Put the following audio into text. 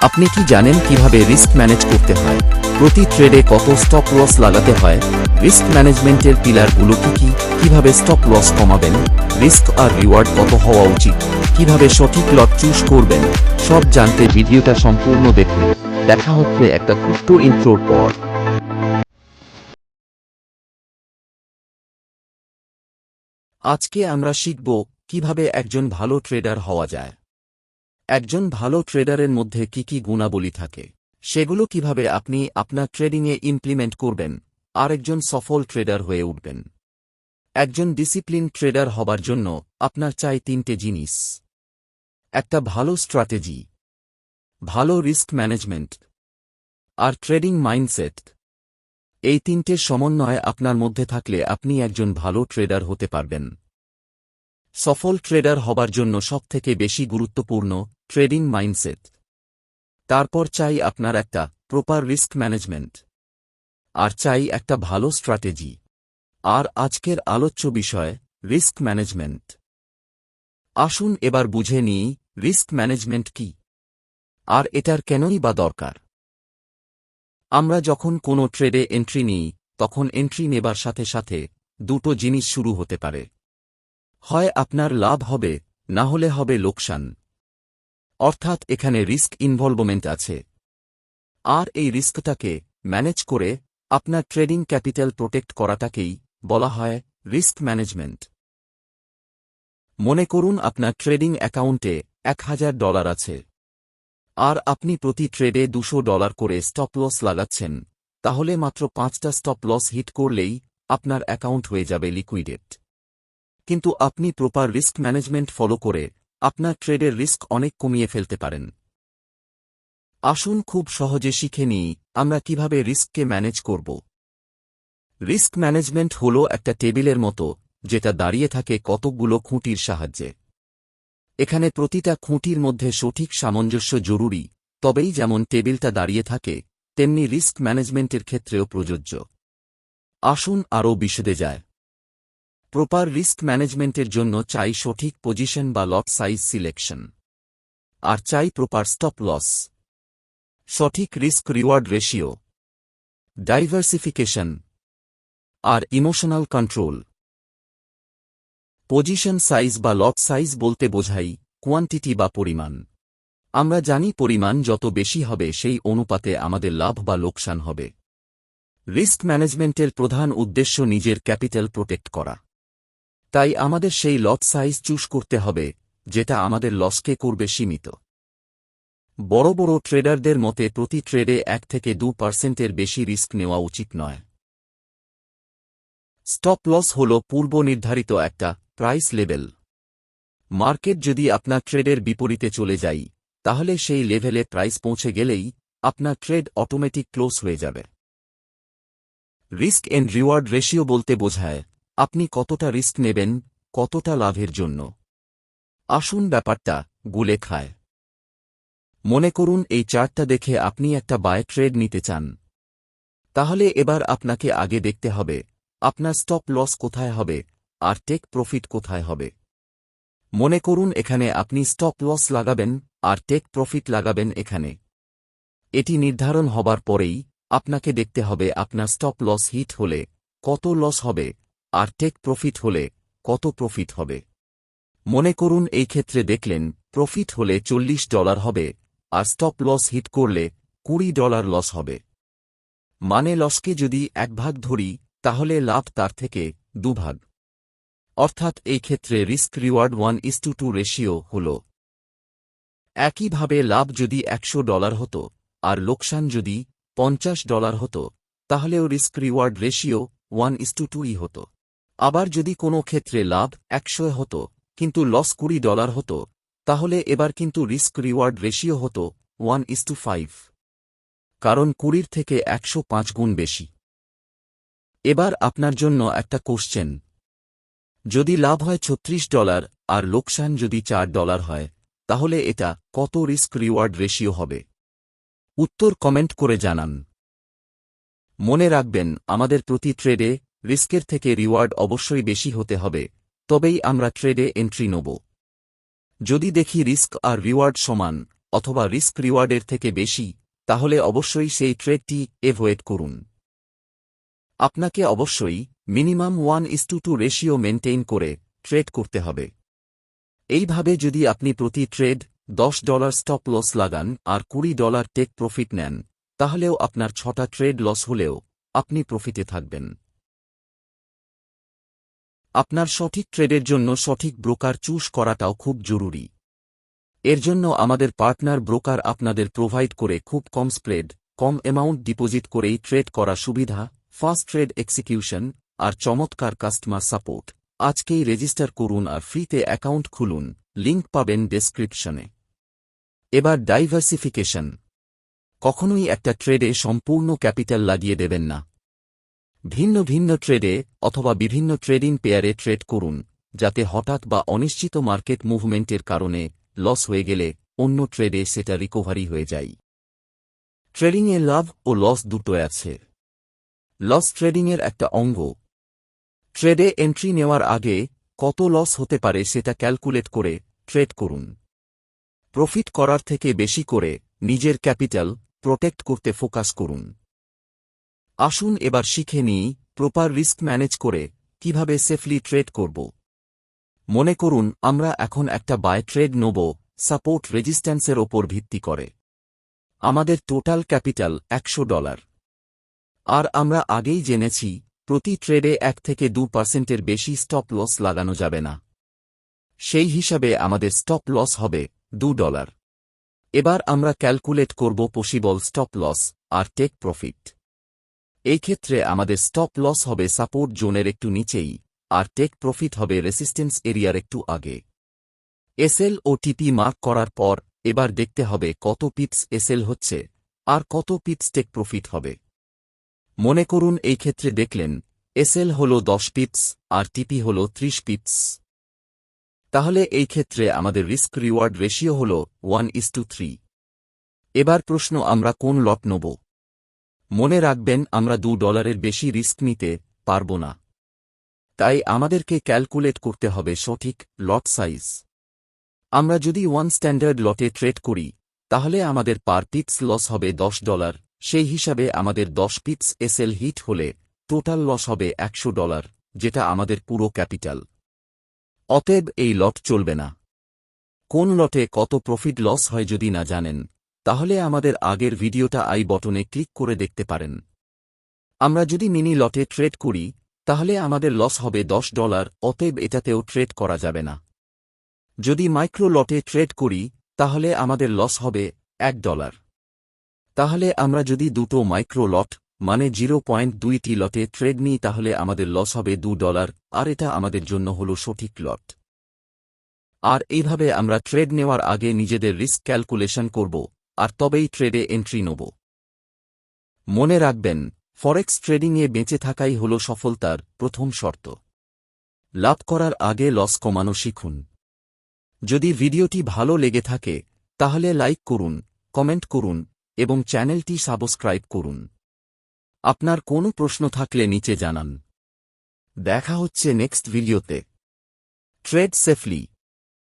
আপনি কি জানেন কিভাবে রিস্ক ম্যানেজ করতে হয়? প্রতি ট্রেডে কত স্টপ লস লাগাতে হয়? রিস্ক ম্যানেজমেন্টের পিলারগুলো কি কিভাবে স্টপ লস কমাবেন? রিস্ক আর রিওয়ার্ড কত হওয়া উচিত? কিভাবে সঠিক লট চুজ করবেন? সব জানতে ভিডিওটা সম্পূর্ণ দেখুন। দেখা হচ্ছে একটা ছোট্ট ইন্ট্রোর পর। আজকে আমরা শিখব কিভাবে একজন ভালো ট্রেডার হওয়া যায়। একজন ভালো ট্রেডারের মধ্যে কি গুণাবলী থাকে, সেগুলো কিভাবে আপনি আপনার ট্রেডিংয়ে ইমপ্লিমেন্ট করবেন আর একজন সফল ট্রেডার হয়ে উঠবেন। একজন ডিসিপ্লিন ট্রেডার হবার জন্য আপনার চাই তিনটে জিনিস: একটা ভালো স্ট্র্যাটেজি, ভালো রিস্ক ম্যানেজমেন্ট আর ট্রেডিং মাইন্ডসেট। এই তিনটের সমন্বয় আপনার মধ্যে থাকলে আপনি একজন ভালো ট্রেডার হতে পারবেন। সফল ট্রেডার হবার জন্য সবথেকে বেশি গুরুত্বপূর্ণ ট্রেডিং মাইন্ডসেট। তারপর চাই আপনার একটা প্রপার রিস্ক ম্যানেজমেন্ট, আর চাই একটা ভালো স্ট্র্যাটেজি। আর আজকের আলোচ্য বিষয় রিস্ক ম্যানেজমেন্ট। আসুন এবার বুঝে নিই রিস্ক ম্যানেজমেন্ট কি আর এটার কেনই বা দরকার। আমরা যখন কোনো ট্রেডে এন্ট্রি নিই, তখন এন্ট্রি নেবার সাথে সাথে দুটো জিনিস শুরু হতে পারে। হয় আপনার লাভ হবে, না হলে হবে লোকসান। অর্থাৎ এখানে রিস্ক ইনভলভমেন্ট আছে। আর এই রিস্কটাকে ম্যানেজ করে আপনার ট্রেডিং ক্যাপিটাল প্রোটেক্ট করাটাকেই বলা হয় রিস্ক ম্যানেজমেন্ট। মনে করুন আপনার ট্রেডিং অ্যাকাউন্টে $1000 আছে, আর আপনি প্রতি ট্রেডে $200 করে স্টপ লস লাগাচ্ছেন। তাহলে মাত্র 5টা স্টপ লস হিট করলেই আপনার অ্যাকাউন্ট হয়ে যাবে লিকুইডেট। কিন্তু আপনি প্রপার রিস্ক ম্যানেজমেন্ট ফলো করে আপনার ট্রেডের রিস্ক অনেক কমিয়ে ফেলতে পারেন। আসুন খুব সহজে শিখে নিই আমরা কিভাবে রিস্ককে ম্যানেজ করব। রিস্ক ম্যানেজমেন্ট হল একটা টেবিলের মতো, যেটা দাঁড়িয়ে থাকে কতকগুলো খুঁটির সাহায্যে। এখানে প্রতিটা খুঁটির মধ্যে সঠিক সামঞ্জস্য জরুরি, তবেই যেমন টেবিলটা দাঁড়িয়ে থাকে তেমনি রিস্ক ম্যানেজমেন্টের ক্ষেত্রেও প্রযোজ্য। আসুন আরও বিশদে যায়। প্রপার রিস্ক ম্যানেজমেন্টের জন্য চাই সঠিক পজিশন বা লট সাইজ সিলেকশন, আর চাই প্রপার স্টপ লস, সঠিক রিস্ক রিওয়ার্ড রেশিও, ডাইভার্সিফিকেশন আর ইমোশনাল কন্ট্রোল। পজিশন সাইজ বা লট সাইজ বলতে বোঝাই কোয়ান্টিটি বা পরিমাণ। আমরা জানি পরিমাণ যত বেশি হবে সেই অনুপাতে আমাদের লাভ বা লোকসান হবে। রিস্ক ম্যানেজমেন্টের প্রধান উদ্দেশ্য নিজের ক্যাপিটাল প্রোটেক্ট করা। তাই আমাদের সেই লট সাইজ চুজ করতে হবে যেটা আমাদের লসকে করবে সীমিত। বড় বড় ট্রেডারদের মতে প্রতি ট্রেডে 1 থেকে 2% বেশি রিস্ক নেওয়া উচিত নয়। স্টপ লস হল পূর্ব নির্ধারিত একটা প্রাইস লেভেল। মার্কেট যদি আপনার ট্রেডের বিপরীতে চলে যায়, তাহলে সেই লেভেলে প্রাইস পৌঁছে গেলেই আপনার ট্রেড অটোমেটিক ক্লোজ হয়ে যাবে। রিস্ক এন্ড রিওয়ার্ড রেশিও বলতে বোঝায় আপনি কতটা রিস্ক নেবেন কতটা লাভের জন্য। আসুন ব্যাপারটা গুলে খায়। মনে করুন এই চার্টটা দেখে আপনি একটা বাই ট্রেড নিতে চান। তাহলে এবার আপনাকে আগে দেখতে হবে আপনার স্টপ লস কোথায় হবে আর টেক প্রফিট কোথায় হবে। মনে করুন এখানে আপনি স্টপ লস লাগাবেন আর টেক প্রফিট লাগাবেন এখানে। এটি নির্ধারণ হবার পরেই আপনাকে দেখতে হবে আপনার স্টপ লস হিট হলে কত লস হবে আর টেক প্রফিট হলে কত প্রফিট হবে। মনে করুন এই ক্ষেত্রে দেখলেন প্রফিট হলে $40 হবে আর স্টপ লস হিট করলে $20 লস হবে। মানে লসকে যদি 1 ভাগ ধরি তাহলে লাভ তার থেকে 2 ভাগ। অর্থাৎ এই ক্ষেত্রে রিস্ক রিওয়ার্ড 1:2 রেশিও হল। একইভাবে লাভ যদি $100 হতো আর লোকসান যদি $50 হতো, তাহলেও রিস্ক রিওয়ার্ড রেশিও 1:2ই হতো। আবার যদি কোনো ক্ষেত্রে লাভ 100 হতো কিন্তু লস $20 হতো, তাহলে এবার কিন্তু রিস্ক রিওয়ার্ড রেশিও হতো 1:5, কারণ 20 থেকে 105 গুণ বেশি। এবার আপনার জন্য একটা কোশ্চেন: যদি লাভ হয় $36 আর লোকসান যদি $4 হয়, তাহলে এটা কত রিস্ক রিওয়ার্ড রেশিও হবে? উত্তর কমেন্ট করে জানান। মনে রাখবেন আমাদের প্রতি ট্রেডে রিস্কের থেকে রিওয়ার্ড অবশ্যই বেশি হতে হবে, তবেই আমরা ট্রেডে এন্ট্রি নেব। যদি দেখি রিস্ক আর রিওয়ার্ড সমান, অথবা রিস্ক রিওয়ার্ডের থেকে বেশি, তাহলে অবশ্যই সেই ট্রেডটি এভয়েড করুন। আপনাকে অবশ্যই মিনিমাম 1:2 রেশিও মেনটেইন করে ট্রেড করতে হবে। এইভাবে যদি আপনি প্রতি ট্রেড $10 স্টপ লস লাগান আর $20 টেক প্রফিট নেন, তাহলেও আপনার 6টা ট্রেড লস হলেও আপনি প্রফিটে থাকবেন। আপনার সঠিক ট্রেডের জন্য সঠিক ব্রোকার চুজ করাটাও খুব জরুরি। এর জন্য আমাদের পার্টনার ব্রোকার আপনাদের প্রোভাইড করে খুব কম স্প্রেড, কম অ্যামাউন্ট ডিপোজিট করেই ট্রেড করা সুবিধা, ফাস্ট ট্রেড এক্সিকিউশন আর চমৎকার কাস্টমার সাপোর্ট। আজকেই রেজিস্টার করুন আর ফ্রিতে অ্যাকাউন্ট খুলুন, লিংক পাবেন ডেসক্রিপশনে। এবার ডাইভার্সিফিকেশন। কখনোই একটা ট্রেডে সম্পূর্ণ ক্যাপিটাল লাগিয়ে দেবেন না। ভিন্ন ভিন্ন ট্রেডে অথবা বিভিন্ন ট্রেডিং পেয়ারে ট্রেড করুন, যাতে হঠাৎ বা অনিশ্চিত মার্কেট মুভমেন্টের কারণে লস হয়ে গেলে অন্য ট্রেডে সেটা রিকভারি হয়ে যায়। ট্রেডিংয়ে লাভ ও লস দুটো আছে। লস ট্রেডিংয়ের একটা অঙ্গ। ট্রেডে এন্ট্রি নেওয়ার আগে কত লস হতে পারে সেটা ক্যালকুলেট করে ট্রেড করুন। প্রফিট করার থেকে বেশি করে নিজের ক্যাপিটাল প্রোটেক্ট করতে ফোকাস করুন। আসুন এবার শিখে নিই প্রপার রিস্ক ম্যানেজ করে কিভাবে সেফলি ট্রেড করব। মনে করুন আমরা এখন একটা বাই ট্রেড নেব সাপোর্ট রেজিস্ট্যান্সের ওপর ভিত্তি করে। আমাদের টোটাল ক্যাপিটাল $100। আর আমরা আগেই জেনেছি প্রতি ট্রেডে 1 থেকে 2% বেশি স্টপ লস লাগানো যাবে না। সেই হিসাবে আমাদের স্টপ লস হবে $2। এবার আমরা ক্যালকুলেট করব পসিবল স্টপ লস আর টেক প্রফিট। এই ক্ষেত্রে আমাদের স্টপ লস হবে সাপোর্ট জোনের একটু নিচেই, আর টেক প্রফিট হবে রেসিস্টেন্স এরিয়ার একটু আগে। এসএল ও টিপি মার্ক করার পর এবার দেখতে হবে কত পিপস এসএল হচ্ছে আর কত পিপস টেক প্রফিট হবে। মনে করুন এই ক্ষেত্রে দেখলেন এসএল হল 10 পিপস আর টিপি হল 30 পিপস। তাহলে এই ক্ষেত্রে আমাদের রিস্ক রিওয়ার্ড রেশিও হল 1:3। এবার প্রশ্ন, আমরা কোন লট নেব? মনে রাখবেন আমরা $2 বেশি রিস্ক নিতে পারব না। তাই আমাদেরকে ক্যালকুলেট করতে হবে সঠিক লট সাইজ। আমরা যদি 1 স্ট্যান্ডার্ড লটে ট্রেড করি, তাহলে আমাদের পার পিপস লস হবে $10। সেই হিসাবে আমাদের 10 পিপস এসএল হিট হলে টোটাল লস হবে $100, যেটা আমাদের পুরো ক্যাপিটাল। অতএব এই লট চলবে না। কোন লটে কত প্রফিট লস হয় যদি না জানেন, তাহলে আমাদের আগের ভিডিওটা আই বটনে ক্লিক করে দেখতে পারেন। আমরা যদি মিনি লটে ট্রেড করি, তাহলে আমাদের লস হবে $10, অতএব এটাতেও ট্রেড করা যাবে না। যদি মাইক্রো লটে ট্রেড করি, তাহলে আমাদের লস হবে $1। তাহলে আমরা যদি দুটো মাইক্রো লট মানে 0.2টি লটে ট্রেড নিই, তাহলে আমাদের লস হবে $2, আর এটা আমাদের জন্য হল সঠিক লট। আর এইভাবে আমরা ট্রেড নেওয়ার আগে নিজেদের রিস্ক ক্যালকুলেশন করব, আর তবেই ট্রেডে এন্ট্রি নেব। মনে রাখবেন, ফরেক্স ট্রেডিংয়ে বেঁচে থাকাই হল সফলতার প্রথম শর্ত। লাভ করার আগে লস কমানো শিখুন। যদি ভিডিওটি ভালো লেগে থাকে, তাহলে লাইক করুন, কমেন্ট করুন এবং চ্যানেলটি সাবস্ক্রাইব করুন। আপনার কোনো প্রশ্ন থাকলে নিচে জানান। দেখা হচ্ছে নেক্সট ভিডিওতে। Trade safely.